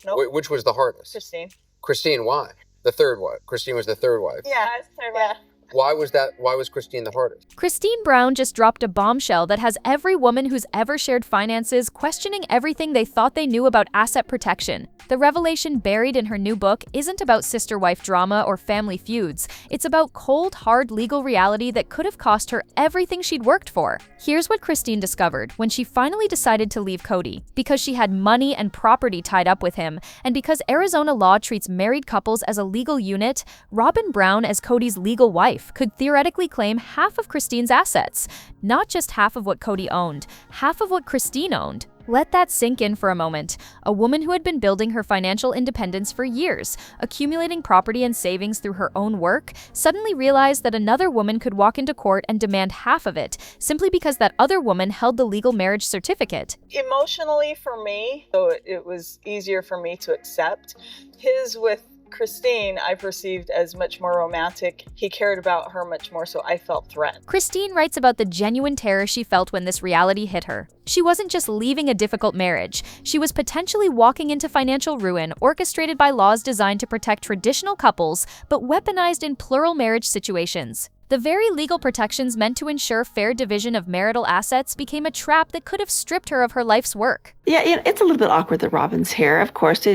Nope. Which was the hardest? Christine. Christine, why? The third wife. Christine was the third wife. Yeah, it's third wife. Why was Christine the hardest? Christine Brown just dropped a bombshell that has every woman who's ever shared finances questioning everything they thought they knew about asset protection. The revelation buried in her new book isn't about sister-wife drama or family feuds. It's about cold, hard legal reality that could have cost her everything she'd worked for. Here's what Christine discovered when she finally decided to leave Kody. Because she had money and property tied up with him, and because Arizona law treats married couples as a legal unit, Robyn Brown, as Kody's legal wife, could theoretically claim half of Christine's assets. Not just half of what Kody owned, half of what Christine owned. Let that sink in for a moment. A woman who had been building her financial independence for years, accumulating property and savings through her own work, suddenly realized that another woman could walk into court and demand half of it, simply because that other woman held the legal marriage certificate. Emotionally for me, so it was easier for me to accept. His with Christine, I perceived as much more romantic. He cared about her much more, so I felt threatened. Christine writes about the genuine terror she felt when this reality hit her. She wasn't just leaving a difficult marriage. She was potentially walking into financial ruin orchestrated by laws designed to protect traditional couples, but weaponized in plural marriage situations. The very legal protections meant to ensure fair division of marital assets became a trap that could have stripped her of her life's work. Yeah, it's a little bit awkward that Robyn's here. Of course,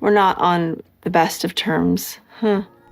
we're not on the best of terms.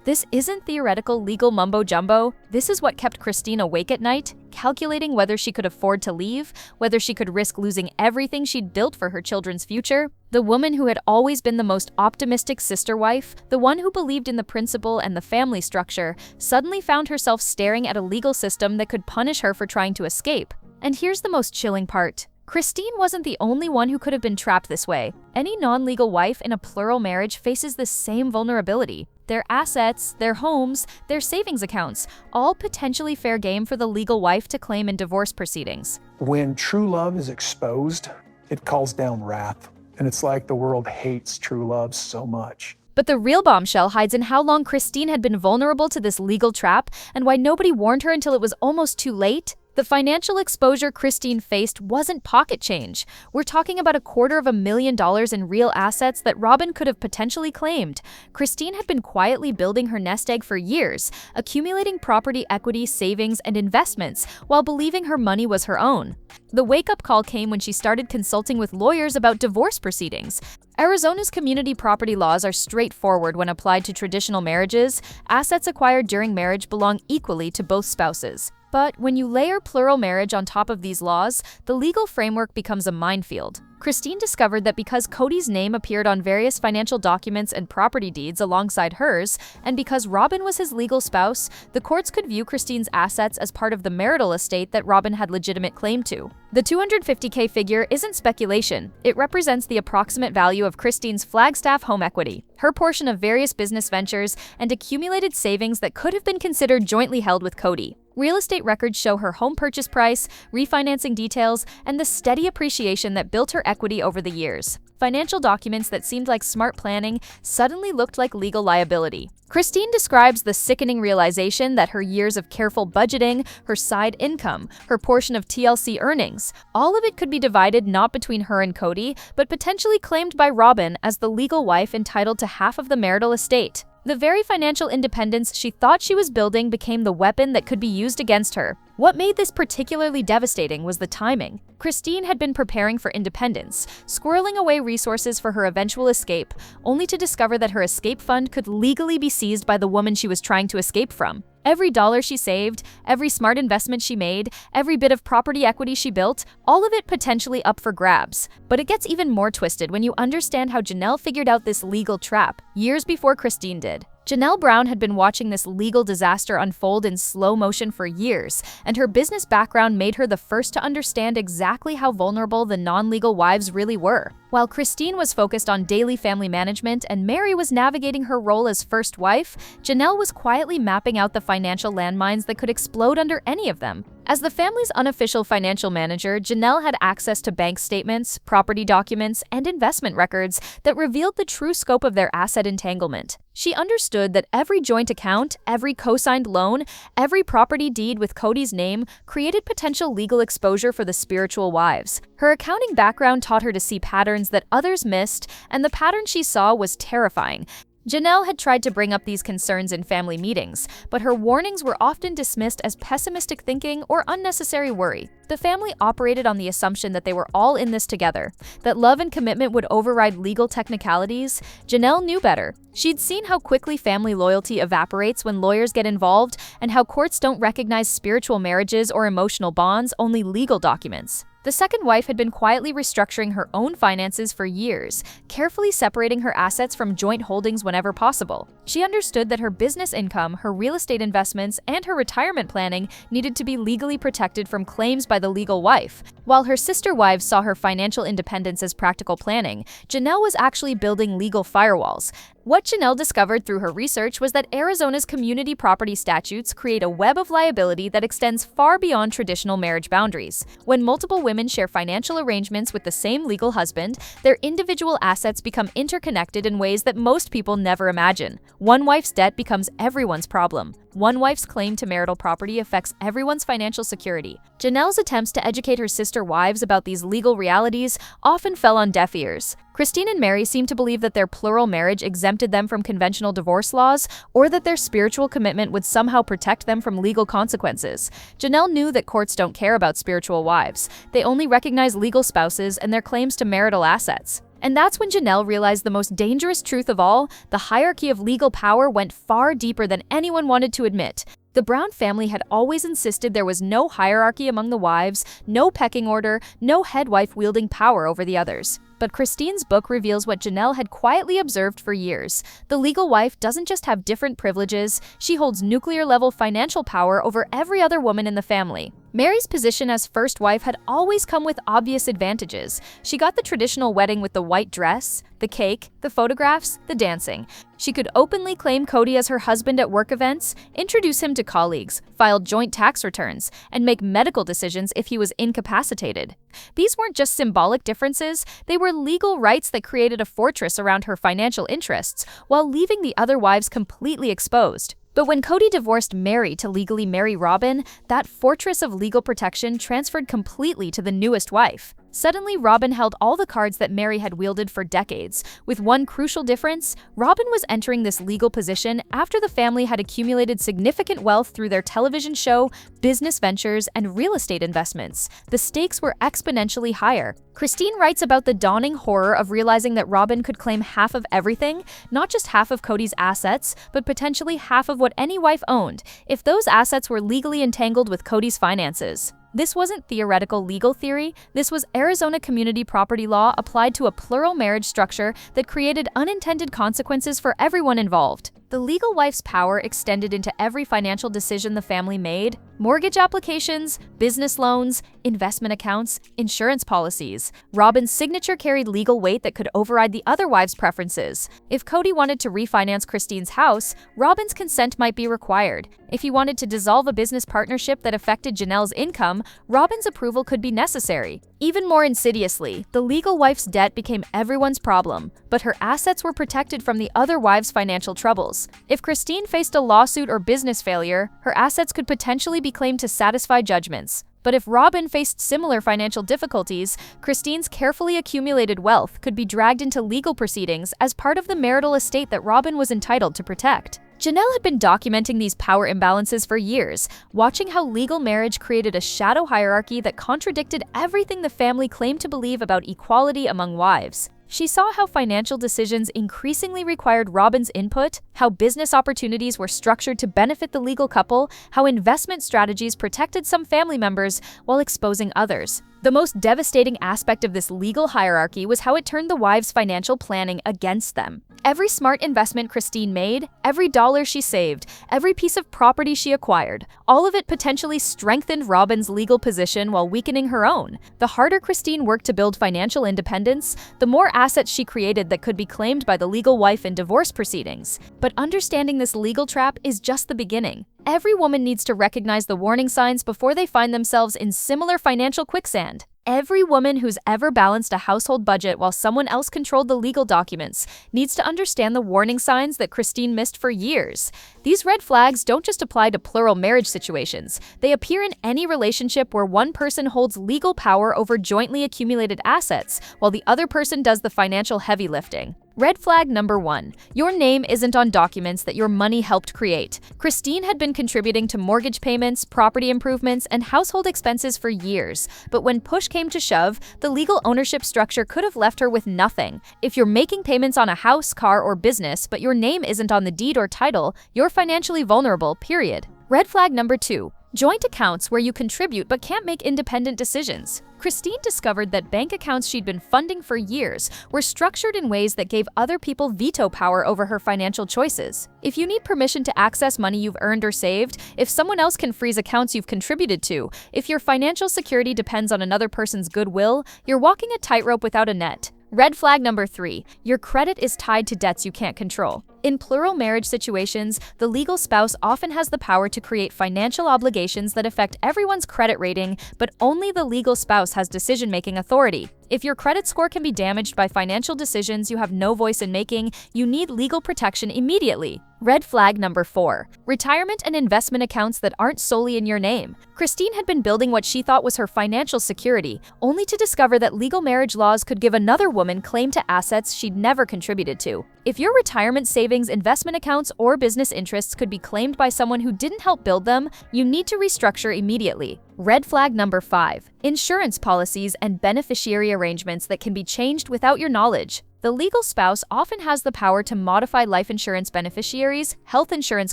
This isn't theoretical legal mumbo-jumbo. This is what kept Christine awake at night, calculating whether she could afford to leave, whether she could risk losing everything she'd built for her children's future. The woman who had always been the most optimistic sister wife, the one who believed in the principle and the family structure, suddenly found herself staring at a legal system that could punish her for trying to escape. And here's the most chilling part. Christine wasn't the only one who could have been trapped this way. Any non-legal wife in a plural marriage faces the same vulnerability. Their assets, their homes, their savings accounts, all potentially fair game for the legal wife to claim in divorce proceedings. When true love is exposed, it calls down wrath. And it's like the world hates true love so much. But the real bombshell hides in how long Christine had been vulnerable to this legal trap and why nobody warned her until it was almost too late. The financial exposure Christine faced wasn't pocket change. We're talking about $250,000 in real assets that Robyn could have potentially claimed. Christine had been quietly building her nest egg for years, accumulating property, equity, savings, and investments while believing her money was her own. The wake-up call came when she started consulting with lawyers about divorce proceedings. Arizona's community property laws are straightforward when applied to traditional marriages. Assets acquired during marriage belong equally to both spouses. But when you layer plural marriage on top of these laws, the legal framework becomes a minefield. Christine discovered that because Kody's name appeared on various financial documents and property deeds alongside hers, and because Robyn was his legal spouse, the courts could view Christine's assets as part of the marital estate that Robyn had legitimate claim to. The $250K figure isn't speculation. It represents the approximate value of Christine's Flagstaff home equity, her portion of various business ventures, and accumulated savings that could have been considered jointly held with Kody. Real estate records show her home purchase price, refinancing details, and the steady appreciation that built her equity over the years. Financial documents that seemed like smart planning suddenly looked like legal liability. Christine describes the sickening realization that her years of careful budgeting, her side income, her portion of TLC earnings, all of it could be divided not between her and Kody, but potentially claimed by Robyn as the legal wife entitled to half of the marital estate. The very financial independence she thought she was building became the weapon that could be used against her. What made this particularly devastating was the timing. Christine had been preparing for independence, squirreling away resources for her eventual escape, only to discover that her escape fund could legally be seized by the woman she was trying to escape from. Every dollar she saved, every smart investment she made, every bit of property equity she built, all of it potentially up for grabs. But it gets even more twisted when you understand how Janelle figured out this legal trap years before Christine did. Janelle Brown had been watching this legal disaster unfold in slow motion for years, and her business background made her the first to understand exactly how vulnerable the non-legal wives really were. While Christine was focused on daily family management and Mary was navigating her role as first wife, Janelle was quietly mapping out the financial landmines that could explode under any of them. As the family's unofficial financial manager, Janelle had access to bank statements, property documents, and investment records that revealed the true scope of their asset entanglement. She understood that every joint account, every co-signed loan, every property deed with Kody's name created potential legal exposure for the spiritual wives. Her accounting background taught her to see patterns patterns that others missed, and the pattern she saw was terrifying. Janelle had tried to bring up these concerns in family meetings, but her warnings were often dismissed as pessimistic thinking or unnecessary worry. The family operated on the assumption that they were all in this together, that love and commitment would override legal technicalities. Janelle knew better. She'd seen how quickly family loyalty evaporates when lawyers get involved, and how courts don't recognize spiritual marriages or emotional bonds, only legal documents. The second wife had been quietly restructuring her own finances for years, carefully separating her assets from joint holdings whenever possible. She understood that her business income, her real estate investments, and her retirement planning needed to be legally protected from claims by the legal wife. While her sister wives saw her financial independence as practical planning, Janelle was actually building legal firewalls. What Janelle discovered through her research was that Arizona's community property statutes create a web of liability that extends far beyond traditional marriage boundaries. When multiple women share financial arrangements with the same legal husband, their individual assets become interconnected in ways that most people never imagine. One wife's debt becomes everyone's problem. One wife's claim to marital property affects everyone's financial security. Janelle's attempts to educate her sister wives about these legal realities often fell on deaf ears. Christine and Mary seemed to believe that their plural marriage exempted them from conventional divorce laws, or that their spiritual commitment would somehow protect them from legal consequences. Janelle knew that courts don't care about spiritual wives. They only recognize legal spouses and their claims to marital assets. And that's when Janelle realized the most dangerous truth of all: the hierarchy of legal power went far deeper than anyone wanted to admit. The Brown family had always insisted there was no hierarchy among the wives, no pecking order, no head wife wielding power over the others. But Christine's book reveals what Janelle had quietly observed for years. The legal wife doesn't just have different privileges, she holds nuclear-level financial power over every other woman in the family. Mary's position as first wife had always come with obvious advantages. She got the traditional wedding with the white dress, the cake, the photographs, the dancing. She could openly claim Kody as her husband at work events, introduce him to colleagues, file joint tax returns, and make medical decisions if he was incapacitated. These weren't just symbolic differences, they were legal rights that created a fortress around her financial interests, while leaving the other wives completely exposed. But when Kody divorced Mary to legally marry Robyn, that fortress of legal protection transferred completely to the newest wife. Suddenly, Robyn held all the cards that Mary had wielded for decades. With one crucial difference, Robyn was entering this legal position after the family had accumulated significant wealth through their television show, business ventures, and real estate investments. The stakes were exponentially higher. Christine writes about the dawning horror of realizing that Robyn could claim half of everything, not just half of Kody's assets, but potentially half of what any wife owned, if those assets were legally entangled with Kody's finances. This wasn't theoretical legal theory, this was Arizona community property law applied to a plural marriage structure that created unintended consequences for everyone involved. The legal wife's power extended into every financial decision the family made: mortgage applications, business loans, investment accounts, insurance policies. Robyn's signature carried legal weight that could override the other wives' preferences. If Kody wanted to refinance Christine's house, Robyn's consent might be required. If he wanted to dissolve a business partnership that affected Janelle's income, Robyn's approval could be necessary. Even more insidiously, the legal wife's debt became everyone's problem, but her assets were protected from the other wives' financial troubles. If Christine faced a lawsuit or business failure, her assets could potentially be claimed to satisfy judgments. But if Robyn faced similar financial difficulties, Christine's carefully accumulated wealth could be dragged into legal proceedings as part of the marital estate that Robyn was entitled to protect. Janelle had been documenting these power imbalances for years, watching how legal marriage created a shadow hierarchy that contradicted everything the family claimed to believe about equality among wives. She saw how financial decisions increasingly required Robyn's input, how business opportunities were structured to benefit the legal couple, how investment strategies protected some family members while exposing others. The most devastating aspect of this legal hierarchy was how it turned the wives' financial planning against them. Every smart investment Christine made, every dollar she saved, every piece of property she acquired, all of it potentially strengthened Robyn's legal position while weakening her own. The harder Christine worked to build financial independence, the more assets she created that could be claimed by the legal wife in divorce proceedings. But understanding this legal trap is just the beginning. Every woman needs to recognize the warning signs before they find themselves in similar financial quicksand. Every woman who's ever balanced a household budget while someone else controlled the legal documents needs to understand the warning signs that Christine missed for years. These red flags don't just apply to plural marriage situations. They appear in any relationship where one person holds legal power over jointly accumulated assets, while the other person does the financial heavy lifting. Red flag number 1. Your name isn't on documents that your money helped create. Christine had been contributing to mortgage payments, property improvements, and household expenses for years, but when push came to shove, the legal ownership structure could have left her with nothing. If you're making payments on a house, car, or business, but your name isn't on the deed or title, you're financially vulnerable, period. Red flag number 2. Joint accounts where you contribute but can't make independent decisions. Christine discovered that bank accounts she'd been funding for years were structured in ways that gave other people veto power over her financial choices. If you need permission to access money you've earned or saved, if someone else can freeze accounts you've contributed to, if your financial security depends on another person's goodwill, you're walking a tightrope without a net. Red flag number 3. Your credit is tied to debts you can't control. In plural marriage situations, the legal spouse often has the power to create financial obligations that affect everyone's credit rating, but only the legal spouse has decision-making authority. If your credit score can be damaged by financial decisions you have no voice in making, you need legal protection immediately. Red flag number 4. Retirement and investment accounts that aren't solely in your name. Christine had been building what she thought was her financial security, only to discover that legal marriage laws could give another woman claim to assets she'd never contributed to. If your retirement savings, investment accounts, or business interests could be claimed by someone who didn't help build them, you need to restructure immediately. Red flag number 5. Insurance policies and beneficiary arrangements that can be changed without your knowledge. The legal spouse often has the power to modify life insurance beneficiaries, health insurance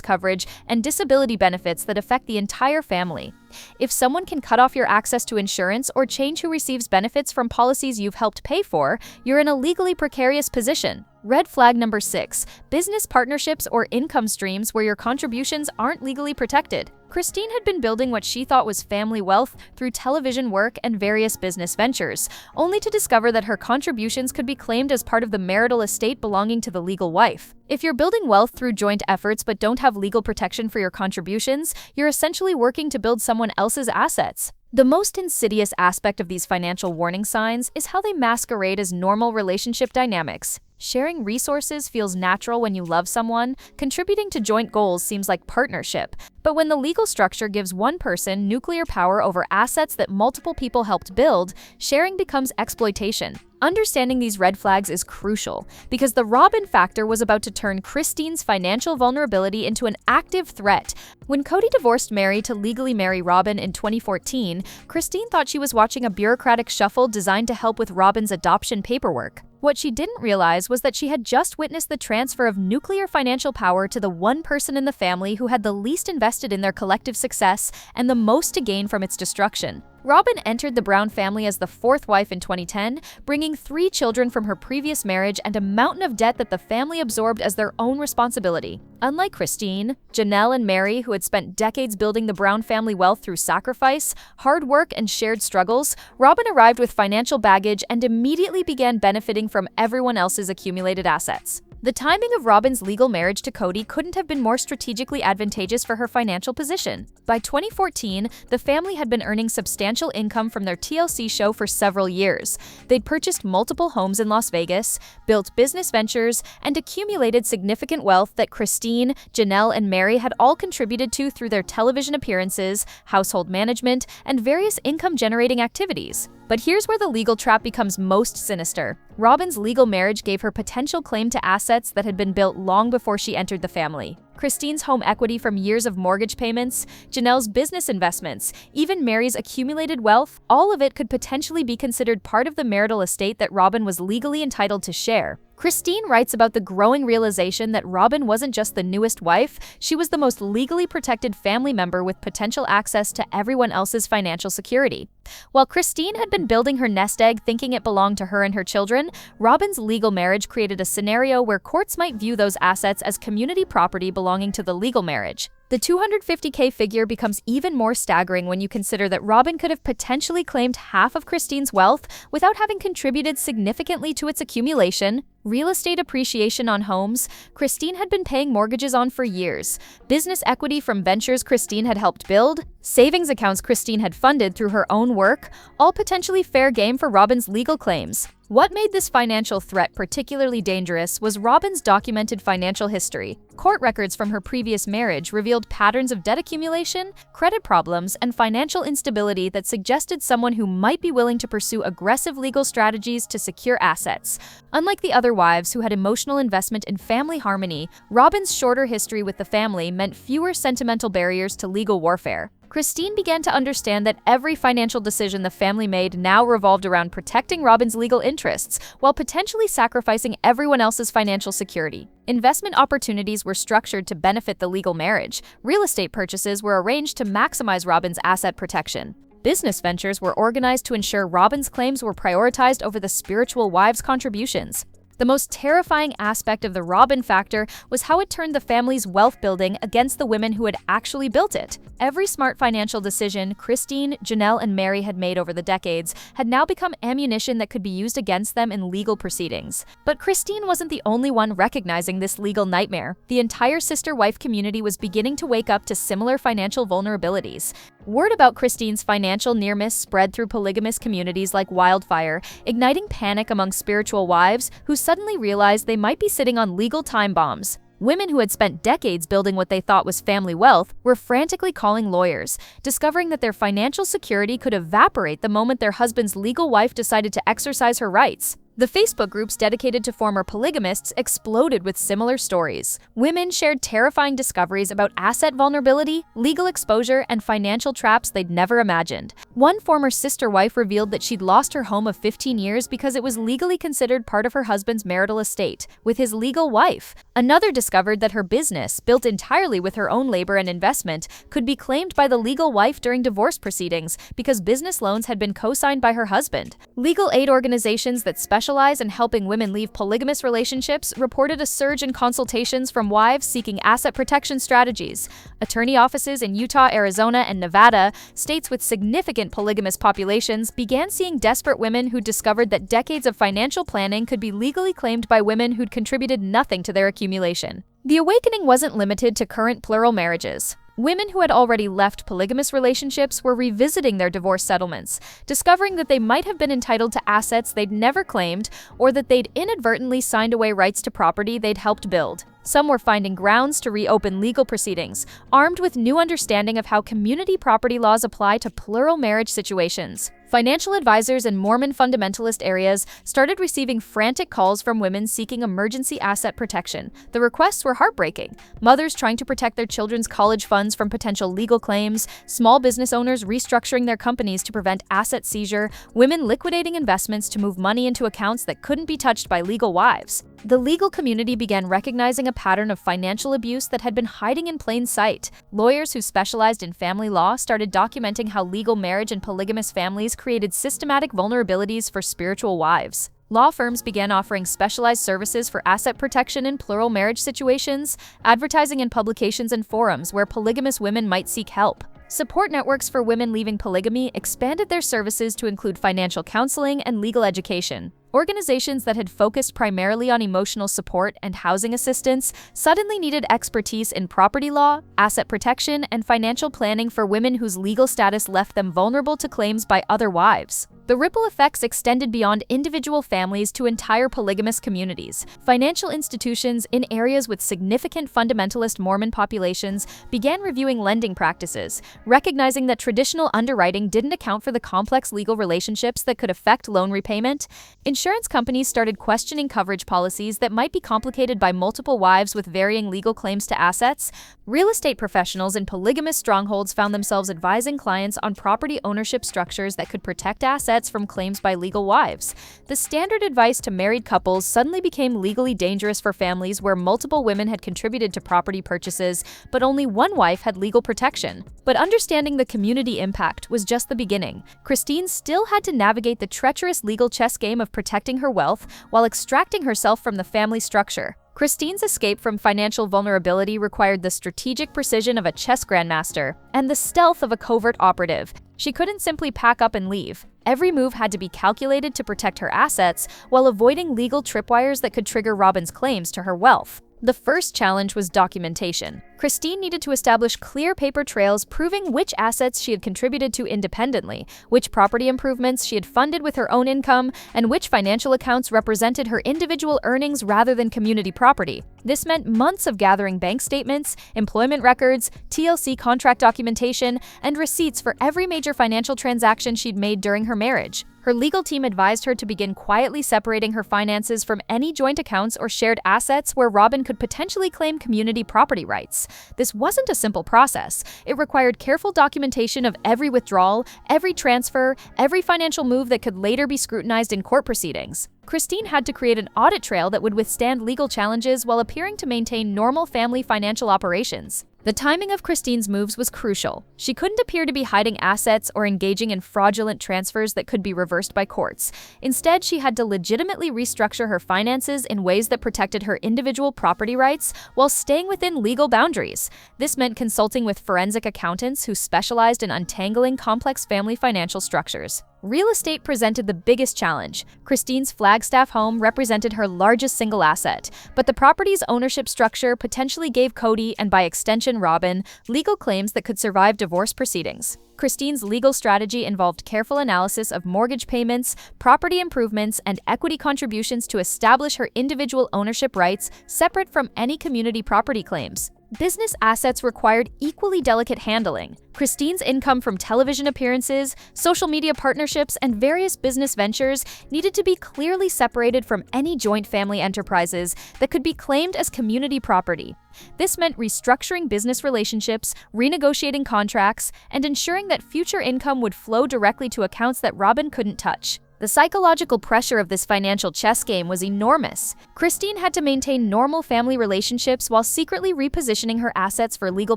coverage, and disability benefits that affect the entire family. If someone can cut off your access to insurance or change who receives benefits from policies you've helped pay for, you're in a legally precarious position. Red flag number 6. Business partnerships or income streams where your contributions aren't legally protected. Christine had been building what she thought was family wealth through television work and various business ventures, only to discover that her contributions could be claimed as part of the marital estate belonging to the legal wife. If you're building wealth through joint efforts but don't have legal protection for your contributions, you're essentially working to build someone else's assets. The most insidious aspect of these financial warning signs is how they masquerade as normal relationship dynamics. Sharing resources feels natural when you love someone, contributing to joint goals seems like partnership. But when the legal structure gives one person nuclear power over assets that multiple people helped build, sharing becomes exploitation. Understanding these red flags is crucial, because the Robyn factor was about to turn Christine's financial vulnerability into an active threat. When Kody divorced Meri to legally marry Robyn in 2014, Christine thought she was watching a bureaucratic shuffle designed to help with Robyn's adoption paperwork. What she didn't realize was that she had just witnessed the transfer of nuclear financial power to the one person in the family who had the least invested in their collective success and the most to gain from its destruction. Robyn entered the Brown family as the 4th wife in 2010, bringing 3 children from her previous marriage and a mountain of debt that the family absorbed as their own responsibility. Unlike Christine, Janelle, and Meri, who had spent decades building the Brown family wealth through sacrifice, hard work, and shared struggles, Robyn arrived with financial baggage and immediately began benefiting from everyone else's accumulated assets. The timing of Robyn's legal marriage to Kody couldn't have been more strategically advantageous for her financial position. By 2014, the family had been earning substantial income from their TLC show for several years. They'd purchased multiple homes in Las Vegas, built business ventures, and accumulated significant wealth that Christine, Janelle, and Meri had all contributed to through their television appearances, household management, and various income-generating activities. But here's where the legal trap becomes most sinister. Robyn's legal marriage gave her potential claim to assets that had been built long before she entered the family. Christine's home equity from years of mortgage payments, Janelle's business investments, even Meri's accumulated wealth, all of it could potentially be considered part of the marital estate that Robyn was legally entitled to share. Christine writes about the growing realization that Robyn wasn't just the newest wife, she was the most legally protected family member with potential access to everyone else's financial security. While Christine had been building her nest egg thinking it belonged to her and her children, Robyn's legal marriage created a scenario where courts might view those assets as community property belonging to the legal marriage. The $250K figure becomes even more staggering when you consider that Robyn could have potentially claimed half of Christine's wealth without having contributed significantly to its accumulation. Real estate appreciation on homes Christine had been paying mortgages on for years, business equity from ventures Christine had helped build, savings accounts Christine had funded through her own work, all potentially fair game for Robyn's legal claims. What made this financial threat particularly dangerous was Robyn's documented financial history. Court records from her previous marriage revealed patterns of debt accumulation, credit problems, and financial instability that suggested someone who might be willing to pursue aggressive legal strategies to secure assets. Unlike the other wives who had emotional investment in family harmony, Robyn's shorter history with the family meant fewer sentimental barriers to legal warfare. Christine began to understand that every financial decision the family made now revolved around protecting Robyn's legal interests while potentially sacrificing everyone else's financial security. Investment opportunities were structured to benefit the legal marriage. Real estate purchases were arranged to maximize Robyn's asset protection. Business ventures were organized to ensure Robyn's claims were prioritized over the spiritual wives' contributions. The most terrifying aspect of the Robyn factor was how it turned the family's wealth building against the women who had actually built it. Every smart financial decision Christine, Janelle, and Mary had made over the decades had now become ammunition that could be used against them in legal proceedings. But Christine wasn't the only one recognizing this legal nightmare. The entire sister-wife community was beginning to wake up to similar financial vulnerabilities. Word about Christine's financial near-miss spread through polygamous communities like wildfire, igniting panic among spiritual wives who suddenly realized they might be sitting on legal time bombs. Women who had spent decades building what they thought was family wealth were frantically calling lawyers, discovering that their financial security could evaporate the moment their husband's legal wife decided to exercise her rights. The Facebook groups dedicated to former polygamists exploded with similar stories. Women shared terrifying discoveries about asset vulnerability, legal exposure, and financial traps they'd never imagined. One former sister wife revealed that she'd lost her home of 15 years because it was legally considered part of her husband's marital estate, with his legal wife. Another discovered that her business, built entirely with her own labor and investment, could be claimed by the legal wife during divorce proceedings because business loans had been co-signed by her husband. Legal aid organizations that specialize in helping women leave polygamous relationships reported a surge in consultations from wives seeking asset protection strategies. Attorney offices in Utah, Arizona, and Nevada, states with significant polygamous populations, began seeing desperate women who discovered that decades of financial planning could be legally claimed by women who'd contributed nothing to their accumulation. The awakening wasn't limited to current plural marriages. Women who had already left polygamous relationships were revisiting their divorce settlements, discovering that they might have been entitled to assets they'd never claimed or that they'd inadvertently signed away rights to property they'd helped build. Some were finding grounds to reopen legal proceedings, armed with new understanding of how community property laws apply to plural marriage situations. Financial advisors in Mormon fundamentalist areas started receiving frantic calls from women seeking emergency asset protection. The requests were heartbreaking. Mothers trying to protect their children's college funds from potential legal claims, small business owners restructuring their companies to prevent asset seizure, women liquidating investments to move money into accounts that couldn't be touched by legal wives. The legal community began recognizing a pattern of financial abuse that had been hiding in plain sight. Lawyers who specialized in family law started documenting how legal marriage and polygamous families created systematic vulnerabilities for spiritual wives. Law firms began offering specialized services for asset protection in plural marriage situations, advertising in publications and forums where polygamous women might seek help. Support networks for women leaving polygamy expanded their services to include financial counseling and legal education. Organizations that had focused primarily on emotional support and housing assistance suddenly needed expertise in property law, asset protection, and financial planning for women whose legal status left them vulnerable to claims by other wives. The ripple effects extended beyond individual families to entire polygamous communities. Financial institutions in areas with significant fundamentalist Mormon populations began reviewing lending practices, recognizing that traditional underwriting didn't account for the complex legal relationships that could affect loan repayment. Insurance companies started questioning coverage policies that might be complicated by multiple wives with varying legal claims to assets. Real estate professionals in polygamous strongholds found themselves advising clients on property ownership structures that could protect assets from claims by legal wives. The standard advice to married couples suddenly became legally dangerous for families where multiple women had contributed to property purchases, but only one wife had legal protection. But understanding the community impact was just the beginning. Christine still had to navigate the treacherous legal chess game of protecting her wealth while extracting herself from the family structure. Christine's escape from financial vulnerability required the strategic precision of a chess grandmaster and the stealth of a covert operative. She couldn't simply pack up and leave. Every move had to be calculated to protect her assets while avoiding legal tripwires that could trigger Robyn's claims to her wealth. The first challenge was documentation. Christine needed to establish clear paper trails proving which assets she had contributed to independently, which property improvements she had funded with her own income, and which financial accounts represented her individual earnings rather than community property. This meant months of gathering bank statements, employment records, TLC contract documentation, and receipts for every major financial transaction she'd made during her marriage. Her legal team advised her to begin quietly separating her finances from any joint accounts or shared assets where Robyn could potentially claim community property rights. This wasn't a simple process. It required careful documentation of every withdrawal, every transfer, every financial move that could later be scrutinized in court proceedings. Christine had to create an audit trail that would withstand legal challenges while appearing to maintain normal family financial operations. The timing of Christine's moves was crucial. She couldn't appear to be hiding assets or engaging in fraudulent transfers that could be reversed by courts. Instead, she had to legitimately restructure her finances in ways that protected her individual property rights while staying within legal boundaries. This meant consulting with forensic accountants who specialized in untangling complex family financial structures. Real estate presented the biggest challenge. Christine's Flagstaff home represented her largest single asset, but the property's ownership structure potentially gave Kody, and by extension Robyn, legal claims that could survive divorce proceedings. Christine's legal strategy involved careful analysis of mortgage payments, property improvements, and equity contributions to establish her individual ownership rights separate from any community property claims. Business assets required equally delicate handling. Christine's income from television appearances, social media partnerships, and various business ventures needed to be clearly separated from any joint family enterprises that could be claimed as community property. This meant restructuring business relationships, renegotiating contracts, and ensuring that future income would flow directly to accounts that Robyn couldn't touch. The psychological pressure of this financial chess game was enormous. Christine had to maintain normal family relationships while secretly repositioning her assets for legal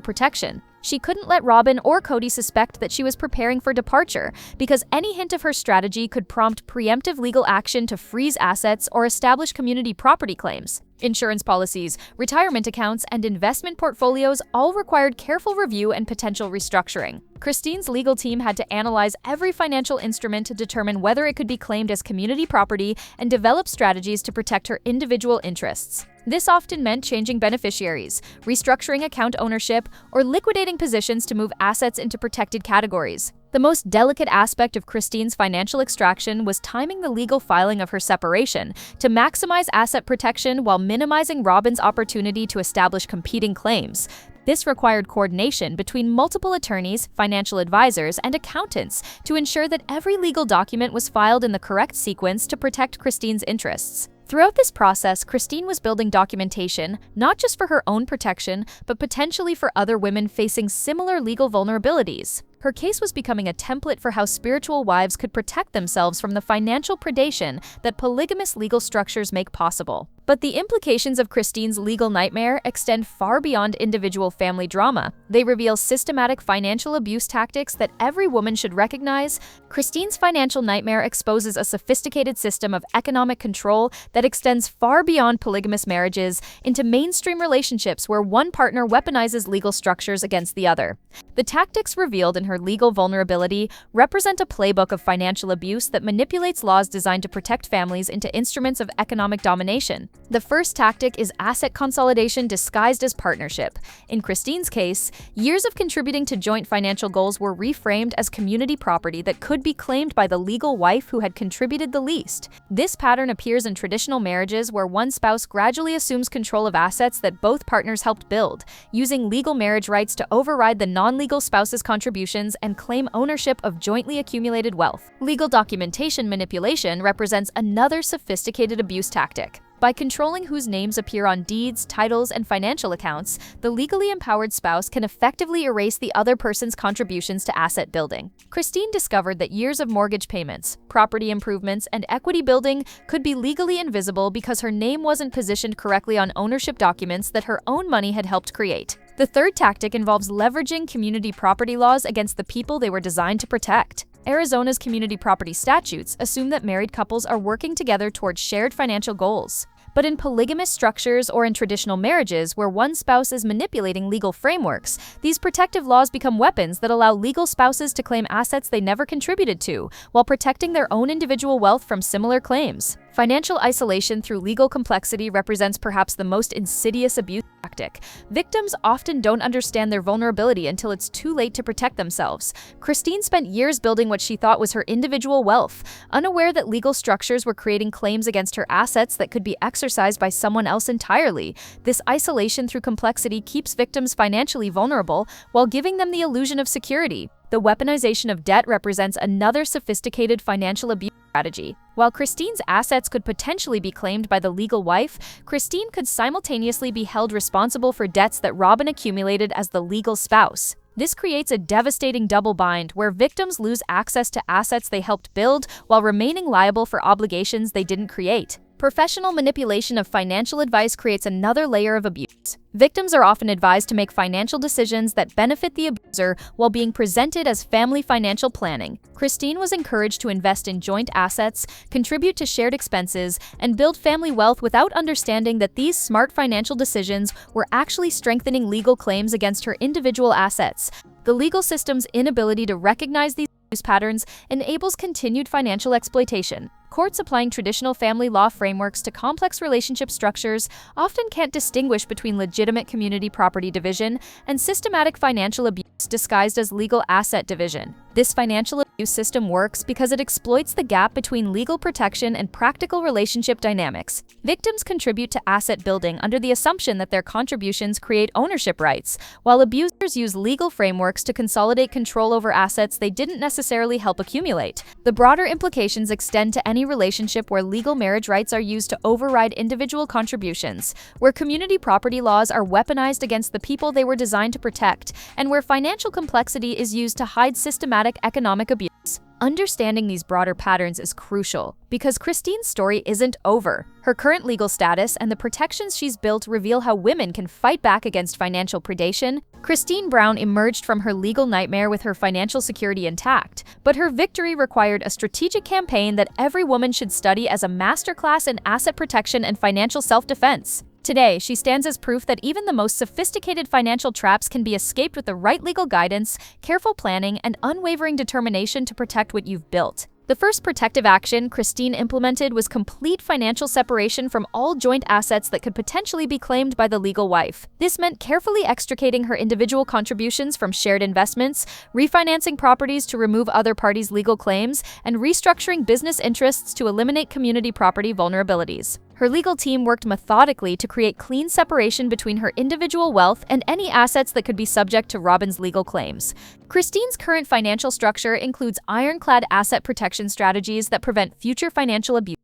protection. She couldn't let Robyn or Kody suspect that she was preparing for departure, because any hint of her strategy could prompt preemptive legal action to freeze assets or establish community property claims. Insurance policies, retirement accounts, and investment portfolios all required careful review and potential restructuring. Christine's legal team had to analyze every financial instrument to determine whether it could be claimed as community property and develop strategies to protect her individual interests. This often meant changing beneficiaries, restructuring account ownership, or liquidating positions to move assets into protected categories. The most delicate aspect of Christine's financial extraction was timing the legal filing of her separation to maximize asset protection while minimizing Robyn's opportunity to establish competing claims. This required coordination between multiple attorneys, financial advisors, and accountants to ensure that every legal document was filed in the correct sequence to protect Christine's interests. Throughout this process, Christine was building documentation, not just for her own protection, but potentially for other women facing similar legal vulnerabilities. Her case was becoming a template for how spiritual wives could protect themselves from the financial predation that polygamous legal structures make possible. But the implications of Christine's legal nightmare extend far beyond individual family drama. They reveal systematic financial abuse tactics that every woman should recognize. Christine's financial nightmare exposes a sophisticated system of economic control that extends far beyond polygamous marriages into mainstream relationships where one partner weaponizes legal structures against the other. The tactics revealed in her legal vulnerability represent a playbook of financial abuse that manipulates laws designed to protect families into instruments of economic domination. The first tactic is asset consolidation disguised as partnership. In Christine's case, years of contributing to joint financial goals were reframed as community property that could be claimed by the legal wife who had contributed the least. This pattern appears in traditional marriages where one spouse gradually assumes control of assets that both partners helped build, using legal marriage rights to override the non-legal spouse's contributions and claim ownership of jointly accumulated wealth. Legal documentation manipulation represents another sophisticated abuse tactic. By controlling whose names appear on deeds, titles, and financial accounts, the legally empowered spouse can effectively erase the other person's contributions to asset building. Christine discovered that years of mortgage payments, property improvements, and equity building could be legally invisible because her name wasn't positioned correctly on ownership documents that her own money had helped create. The third tactic involves leveraging community property laws against the people they were designed to protect. Arizona's community property statutes assume that married couples are working together towards shared financial goals. But in polygamous structures or in traditional marriages where one spouse is manipulating legal frameworks, these protective laws become weapons that allow legal spouses to claim assets they never contributed to, while protecting their own individual wealth from similar claims. Financial isolation through legal complexity represents perhaps the most insidious abuse tactic. Victims often don't understand their vulnerability until it's too late to protect themselves. Christine spent years building what she thought was her individual wealth, unaware that legal structures were creating claims against her assets that could be exercised by someone else entirely. This isolation through complexity keeps victims financially vulnerable while giving them the illusion of security. The weaponization of debt represents another sophisticated financial abuse strategy. While Christine's assets could potentially be claimed by the legal wife, Christine could simultaneously be held responsible for debts that Robyn accumulated as the legal spouse. This creates a devastating double bind where victims lose access to assets they helped build while remaining liable for obligations they didn't create. Professional manipulation of financial advice creates another layer of abuse. Victims are often advised to make financial decisions that benefit the abuser while being presented as family financial planning. Christine was encouraged to invest in joint assets, contribute to shared expenses, and build family wealth without understanding that these smart financial decisions were actually strengthening legal claims against her individual assets. The legal system's inability to recognize these abuse patterns enables continued financial exploitation. Courts applying traditional family law frameworks to complex relationship structures often can't distinguish between legitimate community property division and systematic financial abuse disguised as legal asset division. This financial abuse system works because it exploits the gap between legal protection and practical relationship dynamics. Victims contribute to asset building under the assumption that their contributions create ownership rights, while abusers use legal frameworks to consolidate control over assets they didn't necessarily help accumulate. The broader implications extend to any relationship where legal marriage rights are used to override individual contributions, where community property laws are weaponized against the people they were designed to protect, and where financial complexity is used to hide systematic economic abuse. Understanding these broader patterns is crucial because Christine's story isn't over. Her current legal status and the protections she's built reveal how women can fight back against financial predation. Christine Brown emerged from her legal nightmare with her financial security intact, but her victory required a strategic campaign that every woman should study as a masterclass in asset protection and financial self-defense. Today, she stands as proof that even the most sophisticated financial traps can be escaped with the right legal guidance, careful planning, and unwavering determination to protect what you've built. The first protective action Christine implemented was complete financial separation from all joint assets that could potentially be claimed by the legal wife. This meant carefully extricating her individual contributions from shared investments, refinancing properties to remove other parties' legal claims, and restructuring business interests to eliminate community property vulnerabilities. Her legal team worked methodically to create clean separation between her individual wealth and any assets that could be subject to Robyn's legal claims. Christine's current financial structure includes ironclad asset protection strategies that prevent future financial abuse.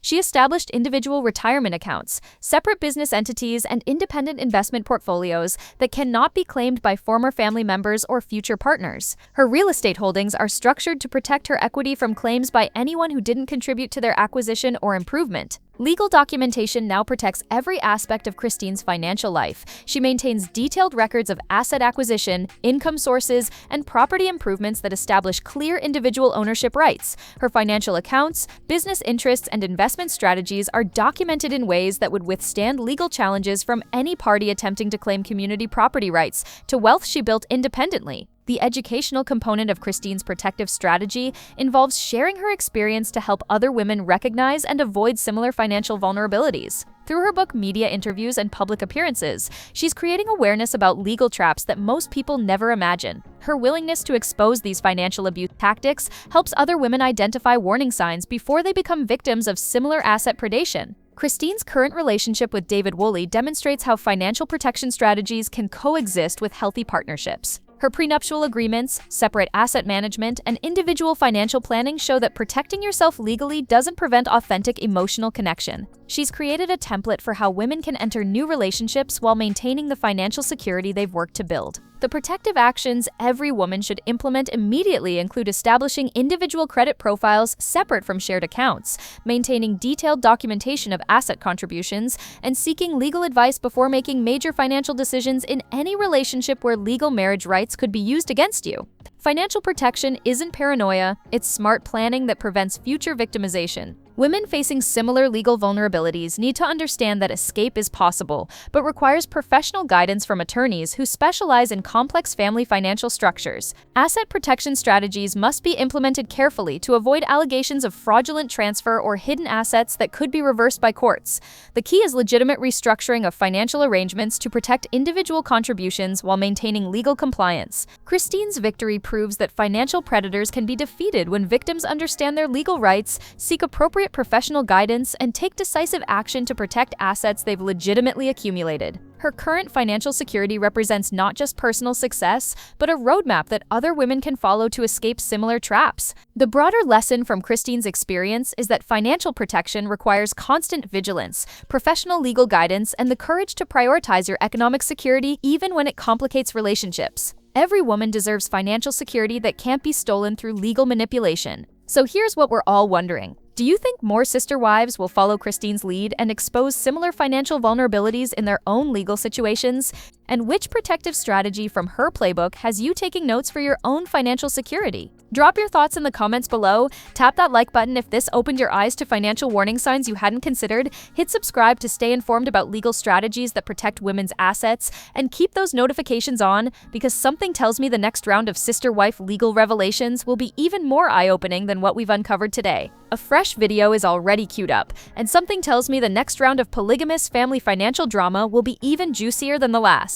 She established individual retirement accounts, separate business entities, and independent investment portfolios that cannot be claimed by former family members or future partners. Her real estate holdings are structured to protect her equity from claims by anyone who didn't contribute to their acquisition or improvement. Legal documentation now protects every aspect of Christine's financial life. She maintains detailed records of asset acquisition, income sources, and property improvements that establish clear individual ownership rights. Her financial accounts, business interests, and investment strategies are documented in ways that would withstand legal challenges from any party attempting to claim community property rights to wealth she built independently. The educational component of Christine's protective strategy involves sharing her experience to help other women recognize and avoid similar financial vulnerabilities. Through her book, media interviews, and public appearances, she's creating awareness about legal traps that most people never imagine. Her willingness to expose these financial abuse tactics helps other women identify warning signs before they become victims of similar asset predation. Christine's current relationship with David Woolley demonstrates how financial protection strategies can coexist with healthy partnerships. Her prenuptial agreements, separate asset management, and individual financial planning show that protecting yourself legally doesn't prevent authentic emotional connection. She's created a template for how women can enter new relationships while maintaining the financial security they've worked to build. The protective actions every woman should implement immediately include establishing individual credit profiles separate from shared accounts, maintaining detailed documentation of asset contributions, and seeking legal advice before making major financial decisions in any relationship where legal marriage rights could be used against you. Financial protection isn't paranoia, it's smart planning that prevents future victimization. Women facing similar legal vulnerabilities need to understand that escape is possible, but requires professional guidance from attorneys who specialize in complex family financial structures. Asset protection strategies must be implemented carefully to avoid allegations of fraudulent transfer or hidden assets that could be reversed by courts. The key is legitimate restructuring of financial arrangements to protect individual contributions while maintaining legal compliance. Christine's victory proves that financial predators can be defeated when victims understand their legal rights, seek appropriate professional guidance, and take decisive action to protect assets they've legitimately accumulated. Her current financial security represents not just personal success, but a roadmap that other women can follow to escape similar traps. The broader lesson from Christine's experience is that financial protection requires constant vigilance, professional legal guidance, and the courage to prioritize your economic security even when it complicates relationships. Every woman deserves financial security that can't be stolen through legal manipulation. So here's what we're all wondering. Do you think more sister wives will follow Christine's lead and expose similar financial vulnerabilities in their own legal situations? And which protective strategy from her playbook has you taking notes for your own financial security? Drop your thoughts in the comments below, tap that like button if this opened your eyes to financial warning signs you hadn't considered, hit subscribe to stay informed about legal strategies that protect women's assets, and keep those notifications on because something tells me the next round of sister-wife legal revelations will be even more eye-opening than what we've uncovered today. A fresh video is already queued up, and something tells me the next round of polygamous family financial drama will be even juicier than the last.